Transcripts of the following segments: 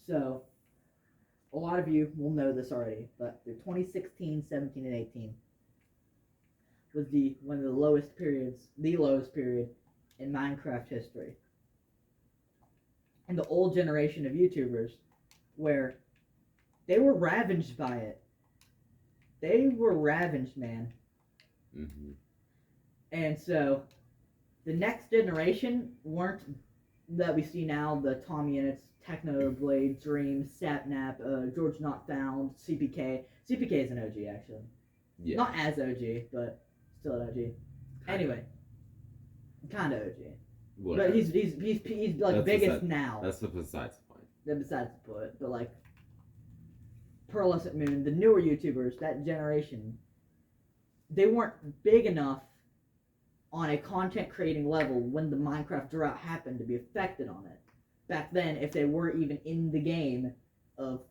So, a lot of you will know this already, but the 2016, 17, and 18 was the one of the lowest period in Minecraft history. And the old generation of YouTubers, where they were ravaged by it. They were ravaged, man. Mm-hmm. And so, the next generation weren't that we see now, the Tommy Innits, Technoblade, Dream, Sapnap, George Not Found, CPK. CPK is an OG, actually. Yeah. Not as OG, but still an OG. Kinda. Anyway, kind of OG. Whatever. But he's like That's biggest now. That's besides the point. Besides the point, but like Pearlescent Moon, the newer YouTubers, that generation, they weren't big enough on a content creating level when the Minecraft drought happened to be affected on it. Back then, if they were even in the game of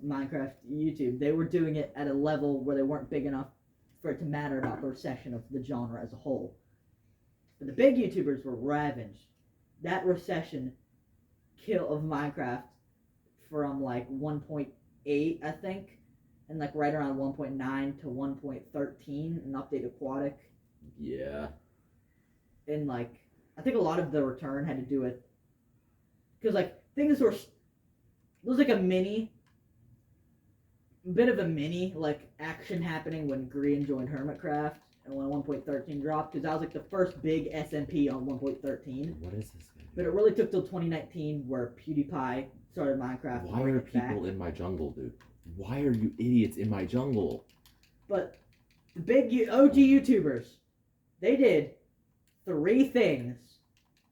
Minecraft YouTube, they were doing it at a level where they weren't big enough for it to matter about the recession of the genre as a whole. But the big YouTubers were ravaged. That recession of Minecraft from like 1.8, I think, and like right around 1.9 to 1.13, an update Aquatic. Yeah. And like, I think a lot of the return had to do with, because like things were, there was like a bit of a mini like action happening when Green joined Hermitcraft and when 1.13 dropped, because that was like the first big SMP on 1.13. What is this thing? But it really took till 2019 where PewDiePie started Minecraft. Why are people in my jungle, dude? Why are you idiots in my jungle? But the big OG YouTubers, they did 3 things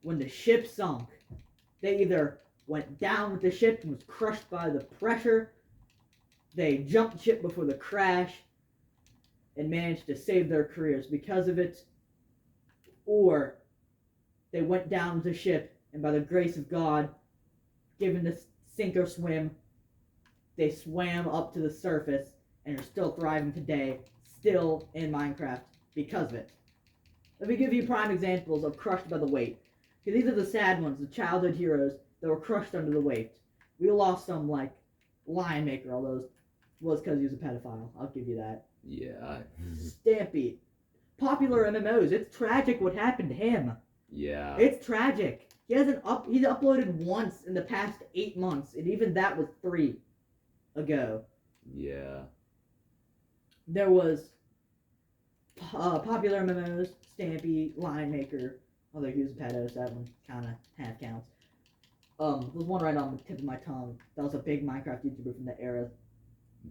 when the ship sunk. They either went down with the ship and was crushed by the pressure, they jumped ship before the crash and managed to save their careers because of it, or they went down with the ship and by the grace of God, given the sink or swim, they swam up to the surface and are still thriving today, still in Minecraft because of it. Let me give you prime examples of crushed by the weight. Because these are the sad ones, the childhood heroes that were crushed under the weight. We lost some like Lion Maker, although it was because he was a pedophile. I'll give you that. Yeah. Stampede. Popular MMOs. It's tragic what happened to him. Yeah. It's tragic. He's uploaded once in the past 8 months, and even that was 3 ago. Yeah. There was popular MMOs, Stampy, Lion Maker, although he was a pedo, so that one kind of half counts. There's one right on the tip of my tongue. That was a big Minecraft YouTuber from that era.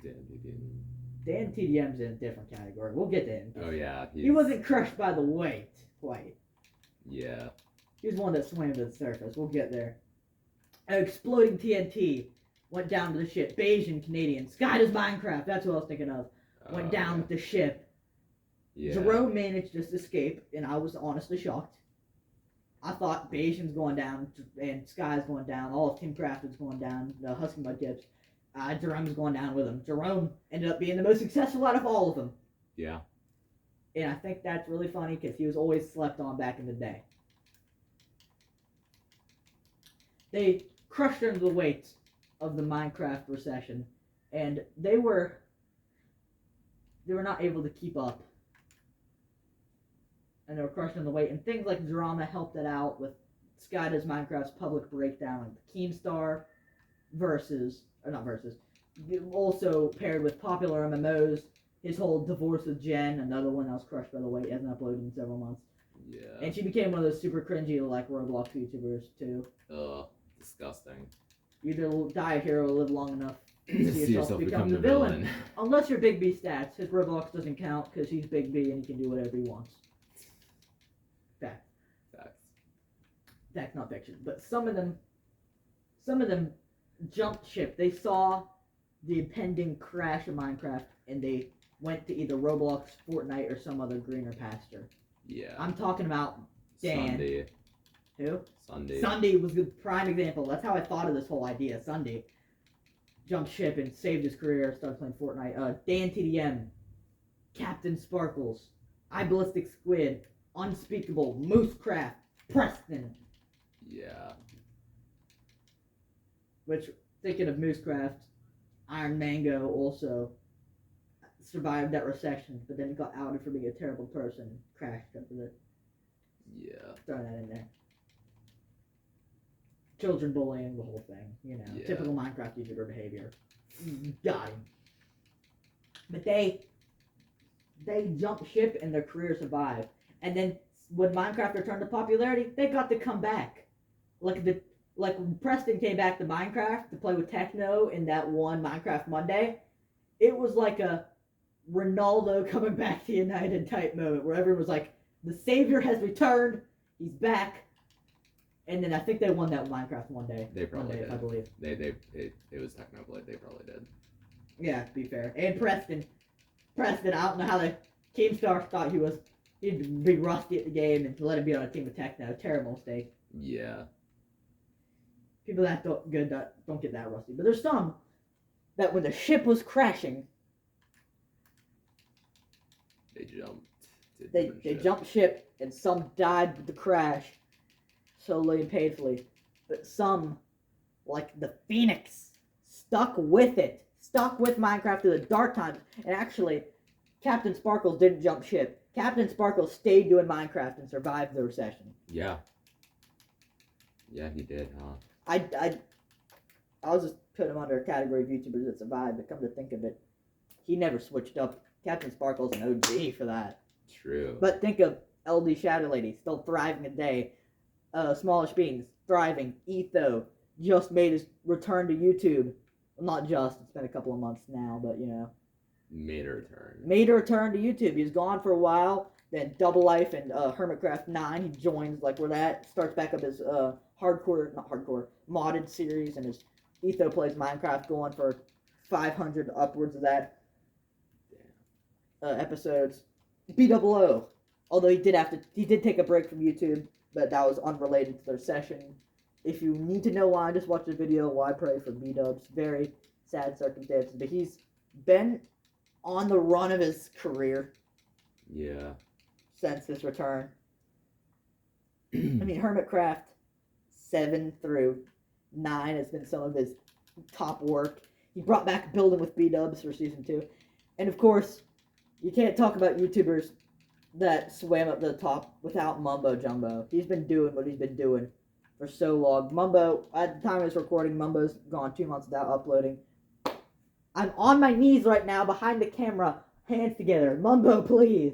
Dan TDM's in a different category. We'll get to him. Oh yeah. He wasn't crushed by the weight, quite. Yeah. He was one that swam to the surface. We'll get there. Exploding TNT went down to the ship. Bayesian Canadian. Sky does Minecraft. That's what I was thinking of. Went down with the ship. Yeah. Jerome managed to escape, and I was honestly shocked. I thought Bayesian's going down, and Sky's going down. All of Team Crafted's going down. The Husky Mud Tips. Jerome's going down with him. Jerome ended up being the most successful out of all of them. Yeah. And I think that's really funny because he was always slept on back in the day. They crushed under the weight of the Minecraft recession, and they were not able to keep up. And they were crushed under the weight, and things like Drama helped it out with Sky Does Minecraft's public breakdown of the Keemstar also paired with popular MMOs, his whole divorce with Jen, another one that was crushed by the weight, hasn't uploaded in several months. Yeah. And she became one of those super cringy like Roblox YouTubers too. Ugh, disgusting. You either die a hero or live long enough to See yourself become the villain. Unless you're Big B stats, his Roblox doesn't count because he's Big B and he can do whatever he wants. Fact. Facts. Fact, not fiction. But some of them jumped ship. They saw the impending crash of Minecraft and they went to either Roblox, Fortnite, or some other greener pasture. Yeah. I'm talking about Dan. Sunday. Who? Sunday. Sunday was the prime example. That's how I thought of this whole idea. Sunday jumped ship and saved his career, started playing Fortnite. Dan TDM, Captain Sparkles, iBallistic Squid, Unspeakable, Moosecraft, Preston. Yeah. Which Thinking of Moosecraft, Iron Mango also survived that recession, but then got outed for being a terrible person and crashed because of it. Yeah. Throw that in there. Children bullying, the whole thing, you know, Yeah. typical Minecraft YouTuber behavior. Got him. But they jumped ship and their career survived. And then when Minecraft returned to popularity, they got to come back. Like when Preston came back to Minecraft to play with Techno in that one Minecraft Monday, it was like a Ronaldo coming back to United type moment where everyone was like, the savior has returned, he's back. And then I think they won that Minecraft one day. They probably Monday, did. I believe. It was Technoblade. They probably did. Yeah, to be fair. And Preston, I don't know how the Keemstar thought he'd be rusty at the game and let him be on a team with Techno. Terrible mistake. Yeah. People that don't get that rusty. But there's some that when the ship was crashing, They jumped. they jumped ship and some died with the crash, slowly and painfully. But some, like the Phoenix, stuck with Minecraft through the dark times. And actually, Captain Sparkles didn't jump ship. Captain Sparkles stayed doing Minecraft and survived the recession. Yeah. Yeah, he did, huh? I'll just put him under a category of YouTubers that survived, but come to think of it, he never switched up. Captain Sparkle's an OG for that. True. But think of LD Shadow Lady, still thriving today. Smallish Beans, thriving. Etho just made his return to YouTube. Well, not just, it's been a couple of months now, but you know. Made a return. Made a return to YouTube. He was gone for a while. Then Double Life and Hermitcraft 9, he joins like where that starts back up his modded series, and his Etho plays Minecraft, going for 500 upwards of that episodes. BOO, although he did take a break from YouTube, but that was unrelated to their session. If you need to know why, just watch the video Why Pray for B-Dubs. Very sad circumstances, but he's been on the run of his career. Yeah. Since his return. I mean, Hermitcraft 7 through 9 has been some of his top work. He brought back Building with B-Dubs for Season 2. And of course, you can't talk about YouTubers that swam up to the top without Mumbo Jumbo. He's been doing what he's been doing for so long. Mumbo, at the time of this recording, Mumbo's gone 2 months without uploading. I'm on my knees right now behind the camera, hands together. Mumbo, please.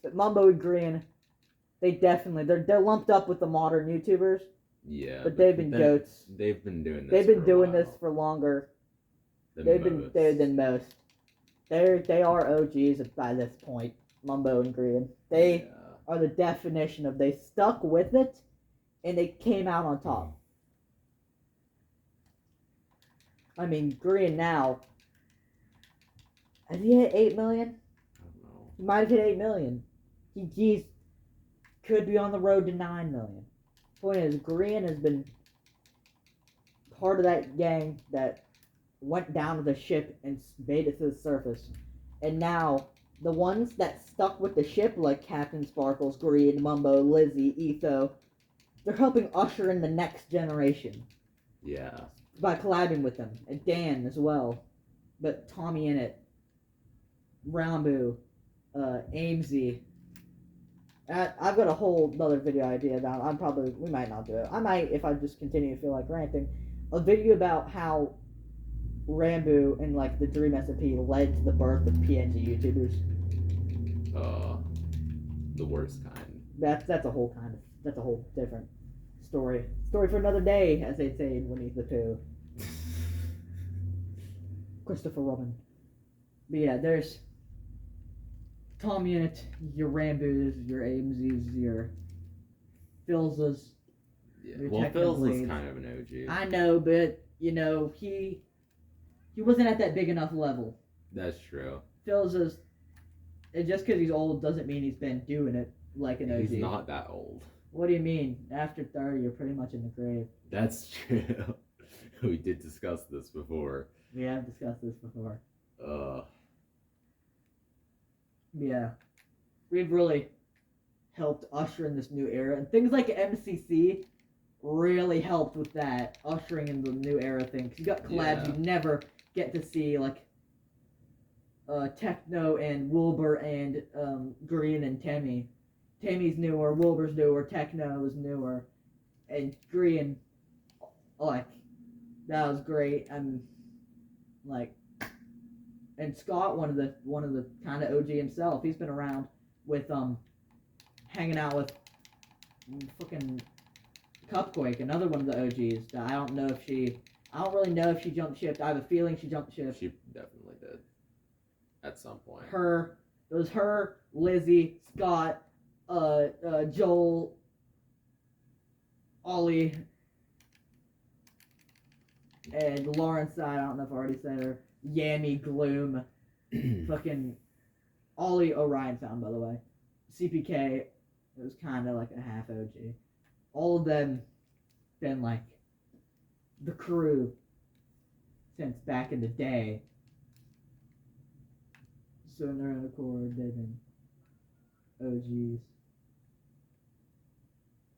But Mumbo and Green, they're lumped up with the modern YouTubers. Yeah. But they've been goats. They've been doing this. They've been doing this for longer. They've been better than most. They are OGs by this point. Mumbo and Green. They are the definition of they stuck with it, and they came out on top. I mean, Green now. Has he hit 8 million? I don't know. He might have hit 8 million. He could be on the road to 9 million. Point is, Green has been part of that gang that went down to the ship and made it to the surface. And now, the ones that stuck with the ship, like Captain Sparkles, Green, Mumbo, Lizzie, Etho, they're helping usher in the next generation. Yeah. By collabing with them. And Dan as well. But Tommy Innit, Rambu, Amesy. I've got a whole other video idea about. We might not do it. I might, if I just continue to feel like ranting, a video about how Rambu and like the Dream SMP led to the birth of PNG YouTubers. The worst kind. That's a whole different story. Story for another day, as they say in Winnie the Pooh. Christopher Robin. But yeah, there's Tom Unit, your Rambus, your Amesies, your Philzas. Yeah. Your Well, Techno Phil's was Blades. kind of an OG. I know, but you know he wasn't at that big enough level. That's true. Philzas, and just because he's old doesn't mean he's been doing it like an OG. He's not that old. What do you mean? After 30, you're pretty much in the grave. That's true. We did discuss this before. We have discussed this before. Yeah. We've really helped usher in this new era. And things like MCC really helped with that, ushering in the new era thing. 'Cause you got collabs Yeah. you never get to see, like Techno and Wilbur and Green and Temmie. Temmie's newer, Wilbur's newer, Techno is newer, and Green, like, that was great. Like, and Scott, one of the kind of OG himself. He's been around with hanging out with fucking Cupquake, another one of the OGs. I don't really know if she jumped ship. I have a feeling she jumped ship. She definitely did. At some point. It was her, Lizzie, Scott, Joel, Ollie, and Lawrence. I don't know if I already said her. Yami, Gloom, fucking Ollie Orion Sound, by the way. CPK, it was kind of like a half OG. All of them been like the crew since back in the day. So they're in the core, they've been OGs.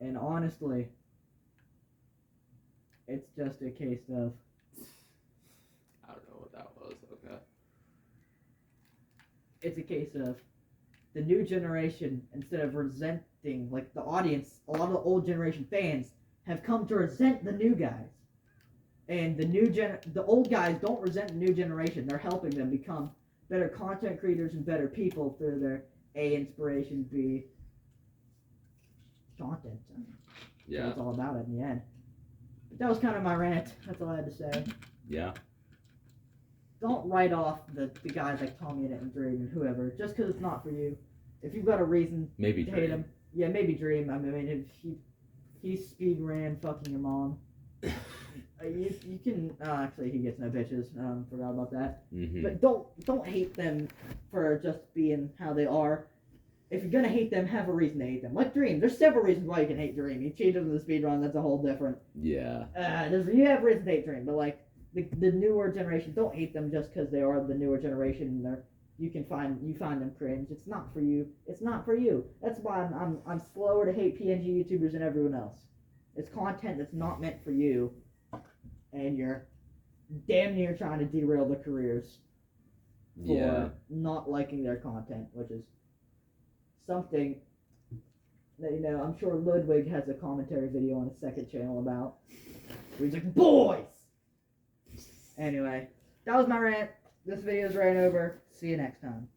And honestly, it's just a case of I don't know what that was. Okay. it's a case of the new generation, instead of resenting, like the audience, a lot of the old generation fans have come to resent the new guys. And the old guys don't resent the new generation. They're helping them become better content creators and better people through their A, inspiration, B, content. Yeah. That's all about it in the end. But that was kind of my rant. That's all I had to say. Yeah. Don't write off the guys like Tommy and Dream and whoever just because it's not for you. If you've got a reason Maybe to Dream. hate him, yeah, maybe Dream. I mean, if he speed ran fucking your mom. You can actually he gets no bitches. Forgot about that. Mm-hmm. But don't hate them for just being how they are. If you're gonna hate them, have a reason to hate them. Like Dream, there's several reasons why you can hate Dream. He cheated in the speed run. That's a whole different. Yeah. You have reason to hate Dream, but like the newer generation, don't hate them just because they are the newer generation. And you find them cringe. It's not for you. It's not for you. That's why I'm slower to hate PNG YouTubers than everyone else. It's content that's not meant for you, and you're damn near trying to derail their careers for not liking their content, which is something that, I'm sure Ludwig has a commentary video on his second channel about, where he's like, boys! Anyway, that was my rant. This video is right over. See you next time.